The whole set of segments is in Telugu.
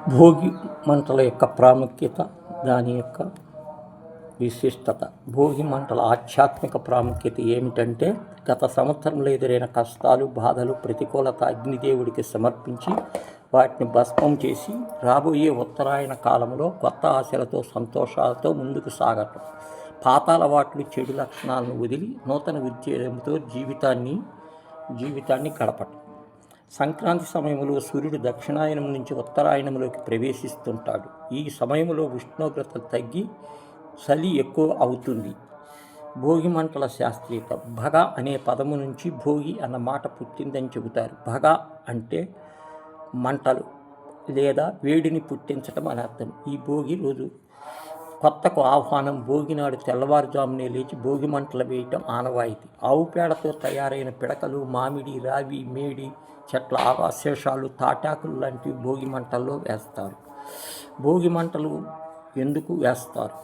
భోగి మంటల యొక్క ప్రాముఖ్యత, దాని యొక్క విశిష్టత. భోగి మంటల ఆధ్యాత్మిక ప్రాముఖ్యత ఏమిటంటే, గత సంవత్సరంలో ఎదురైన కష్టాలు, బాధలు, ప్రతికూలత అగ్నిదేవుడికి సమర్పించి వాటిని భస్మం చేసి రాబోయే ఉత్తరాయణ కాలంలో కొత్త ఆశలతో, సంతోషాలతో ముందుకు సాగటం. పాత అలవాట్లు, చెడు లక్షణాలను వదిలి నూతన ఉద్యోగంతో జీవితాన్ని గడపటం. సంక్రాంతి సమయంలో సూర్యుడు దక్షిణాయనం నుంచి ఉత్తరాయణంలోకి ప్రవేశిస్తుంటాడు. ఈ సమయంలో ఉష్ణోగ్రతలు తగ్గి చలి ఎక్కువ అవుతుంది. భోగి మంటల శాస్త్రీయత. భగ అనే పదము నుంచి భోగి అన్న మాట పుట్టిందని చెబుతారు. భగ అంటే మంటలు లేదా వేడిని పుట్టించటం అని అర్థం. ఈ భోగి రోజు కొత్తకు ఆహ్వానం. భోగి నాడు తెల్లవారుజామునే లేచి భోగి మంటలు వేయటం ఆనవాయితీ. ఆవు పేడతో తయారైన పిడకలు, మామిడి, రావి, మేడి చెట్ల అవశేషాలు, తాటాకులు లాంటివి భోగి మంటల్లో వేస్తారు. భోగి మంటలు ఎందుకు వేస్తారు?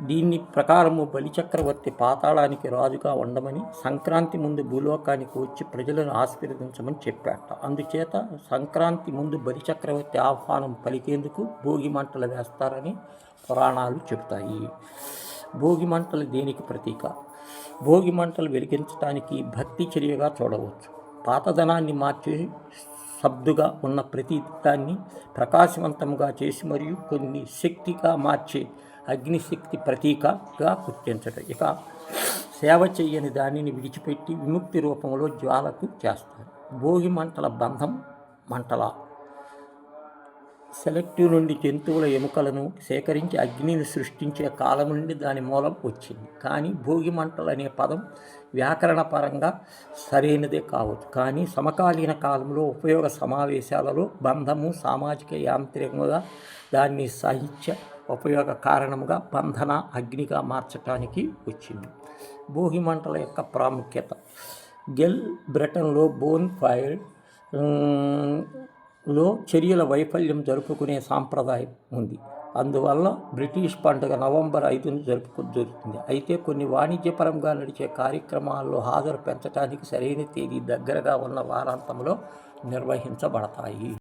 దీని ప్రకారము బలిచక్రవర్తి పాతాళానికి రాజుగా ఉండమని, సంక్రాంతి ముందు భూలోకానికి వచ్చి ప్రజలను ఆశీర్వదించమని చెప్పాట. అందుచేత సంక్రాంతి ముందు బలిచక్రవర్తి ఆహ్వానం పలికేందుకు భోగి మంటలు వేస్తారని పురాణాలు చెబుతాయి. భోగి మంటలు దేనికి ప్రతీక? భోగి మంటలు వెలిగించడానికి భక్తి చర్యగా చూడవచ్చు. పాతదనాన్ని మార్చి సబ్దుగా ఉన్న ప్రతి దాన్ని ప్రకాశవంతంగా చేసి మరియు కొన్ని శక్తిగా మార్చే అగ్నిశక్తి ప్రతీకగా గుర్తించడం. ఇక సేవ చేయని దానిని విడిచిపెట్టి విముక్తి రూపంలో జ్వాలకు చేస్తారు. భోగి మంటల బంధం. మంటల సెలెక్టివ్ నుండి జంతువుల ఎముకలను సేకరించి అగ్నిని సృష్టించే కాలం నుండి దాని మూలం వచ్చింది. కానీ భోగి మంటలు అనే పదం వ్యాకరణపరంగా సరైనదే కావచ్చు. కానీ సమకాలీన కాలంలో ఉపయోగ సమావేశాలలో బంధము సామాజిక యాంత్రికంగా, దాన్ని సాహిత్య ఉపయోగ కారణముగా బంధన అగ్నిగా మార్చడానికి వచ్చింది. భోగి మంటల యొక్క ప్రాముఖ్యత. గెల్ బ్రిటన్లో బోన్ ఫైర్ లో చర్యల వైఫల్యం జరుపుకునే సాంప్రదాయం ఉంది. అందువల్ల బ్రిటిష్ పండుగ నవంబర్ 5న జరుపుతుంది. అయితే కొన్ని వాణిజ్యపరంగా నడిచే కార్యక్రమాల్లో హాజరు పెంచడానికి సరైన తేదీ దగ్గరగా ఉన్న వారాంతంలో నిర్వహించబడతాయి.